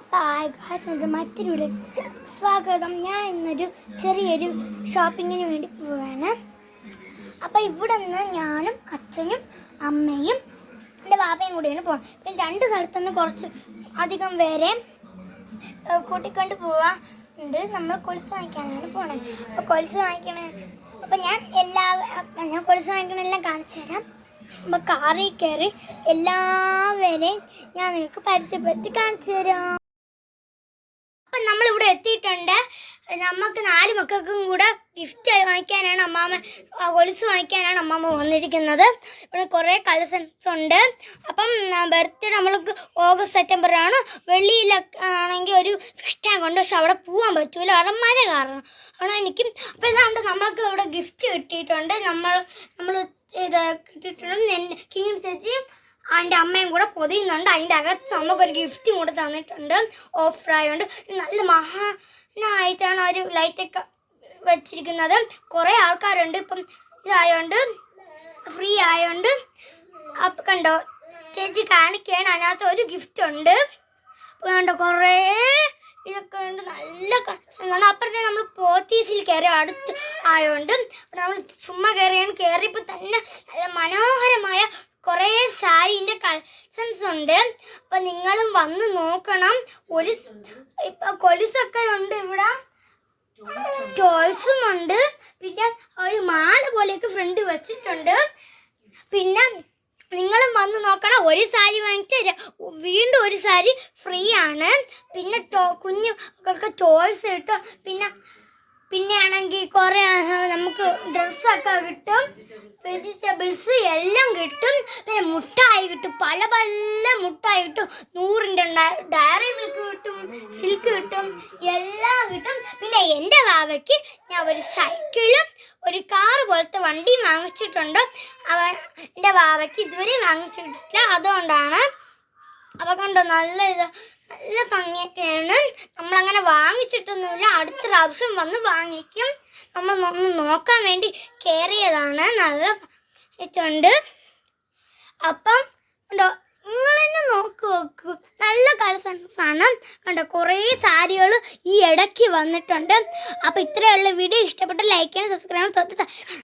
Hi guys, മറ്റൊരു video സ്വാഗതം. ഞാൻ ഇന്നൊരു ചെറിയൊരു ഷോപ്പിങ്ങിന് വേണ്ടി പോവുകയാണ്. അപ്പോൾ ഇവിടെ നിന്ന് ഞാനും അച്ഛനും അമ്മയും എൻ്റെ വാപ്പയും കൂടിയാണ് പോകുന്നത്. പിന്നെ രണ്ട് സ്ഥലത്തുനിന്ന് കുറച്ച് അധികം പേരെ കൂട്ടിക്കൊണ്ട് പോവാറുണ്ട്. നമ്മൾ കൊലുസ് വാങ്ങിക്കാനാണ് പോണത്. അപ്പോൾ കൊലുസ് വാങ്ങിക്കണേ അപ്പോൾ ഞാൻ കൊലുസ് വാങ്ങിക്കണെല്ലാം കാണിച്ചു തരാം. അപ്പോൾ കാറിൽ കയറി എല്ലാവരെയും ഞാൻ നിങ്ങൾക്ക് പരിചയപ്പെടുത്തി കാണിച്ചു തരാം. അപ്പം നമ്മളിവിടെ എത്തിയിട്ടുണ്ട്. നമുക്ക് 4 മക്കൾക്കും കൂടെ ഗിഫ്റ്റ് വാങ്ങിക്കാനാണ് കൊലുസ് വാങ്ങിക്കാനാണ് അമ്മാമ്മ വന്നിരിക്കുന്നത്. ഇവിടെ കുറേ കളക്ഷൻസ് ഉണ്ട്. അപ്പം ബർത്ത്ഡേ നമ്മൾക്ക് ഓഗസ്റ്റ് സെപ്റ്റംബറാണ്. വെള്ളിയിലാണെങ്കിൽ ഒരു ഫിഷ് ടാങ്ക് ഉണ്ട്, പക്ഷെ അവിടെ പോകാൻ പറ്റൂല, കാരണം മഴ കാരണം ആണ് എനിക്ക്. അപ്പോൾ ഇതാണ്ട് നമ്മൾക്ക് ഇവിടെ ഗിഫ്റ്റ് കിട്ടിയിട്ടുണ്ട്. നമ്മൾ ഇത് കിട്ടിയിട്ടുണ്ട്. കിങ് ചേച്ചിയും അതിൻ്റെ അമ്മയും കൂടെ പൊതിയുന്നുണ്ട്. അതിൻ്റെ അകത്ത് നമുക്കൊരു ഗിഫ്റ്റ് കൂടെ തന്നിട്ടുണ്ട്. ഓഫറായതുകൊണ്ട് നല്ല മഹാനായിട്ടാണ് ഒരു ലൈറ്റൊക്കെ വെച്ചിരിക്കുന്നത്. കുറേ ആൾക്കാരുണ്ട്. ഇപ്പം ഇതായതുകൊണ്ട് ഫ്രീ ആയതുകൊണ്ട്. അപ്പം കണ്ടോ ചേച്ചി കാണിക്കുകയാണ്. അതിനകത്ത് ഒരു ഗിഫ്റ്റ് ഉണ്ട്. അപ്പോൾ കണ്ടോ കുറേ ഇതൊക്കെ ഉണ്ട്. നല്ല കളക്ഷനാണ്. അപ്പുറത്തെ നമ്മൾ പോത്തീസിൽ കയറി അടുത്ത് ആയതുകൊണ്ട് നമ്മൾ ചുമ്മാ കയറിയപ്പോൾ തന്നെ നല്ല മനോഹരമായ കുറേ സാരീൻ്റെ കളക്ഷൻസ് ഉണ്ട്. അപ്പം നിങ്ങളും വന്ന് നോക്കണം. ഇപ്പം കൊലുസൊക്കെ ഉണ്ട്, ഇവിടെ ടോയ്സും ഉണ്ട്. പിന്നെ ഒരു മാല പോലെയൊക്കെ ഫ്രണ്ട് വെച്ചിട്ടുണ്ട്. പിന്നെ നിങ്ങളും വന്ന് നോക്കണം. ഒരു സാരി വാങ്ങിച്ചാൽ വീണ്ടും ഒരു സാരി ഫ്രീ ആണ്. പിന്നെ കുഞ്ഞുങ്ങൾക്ക് ടോയ്സ് കിട്ടും. പിന്നെ ആണെങ്കിൽ കുറേ നമുക്ക് ഡ്രസ്സൊക്കെ കിട്ടും, വെജിറ്റബിൾസ് എല്ലാം കിട്ടും. പിന്നെ മുട്ടായി കിട്ടും, പല മുട്ടായി കിട്ടും. 100ൻ്റെ ഡയറി മിൽക്ക് കിട്ടും, സിൽക്ക് കിട്ടും, എല്ലാം കിട്ടും. പിന്നെ എൻ്റെ വാവയ്ക്ക് ഞാൻ ഒരു സൈക്കിളും ഒരു കാറ് പോലത്തെ വണ്ടിയും വാങ്ങിച്ചിട്ടുണ്ട്. എൻ്റെ വാവയ്ക്ക് ഇതുവരെ വാങ്ങിച്ചിട്ടില്ല, അതുകൊണ്ടാണ്. അവ കണ്ടോ നല്ല ഭംഗിയൊക്കെയാണ്. നമ്മളങ്ങനെ വാങ്ങിച്ചിട്ടൊന്നുമില്ല, അടുത്ത പ്രാവശ്യം വന്ന് വാങ്ങിക്കും. നമ്മൾ ഒന്ന് നോക്കാൻ വേണ്ടി കയറിയതാണ്. നല്ല ഇതുണ്ട്. അപ്പം കണ്ടോ നിങ്ങൾ തന്നെ നോക്കൂ, നല്ല കളക്ഷൻസ് ആണ്. കണ്ടോ കുറേ സാരികൾ ഈ ഇടയ്ക്ക് വന്നിട്ടുണ്ട്. അപ്പോൾ ഇത്രയുള്ള വീഡിയോ ഇഷ്ടപ്പെട്ട ലൈക്ക് ചെയ്യാനും സബ്സ്ക്രൈബ് ചെയ്യാനും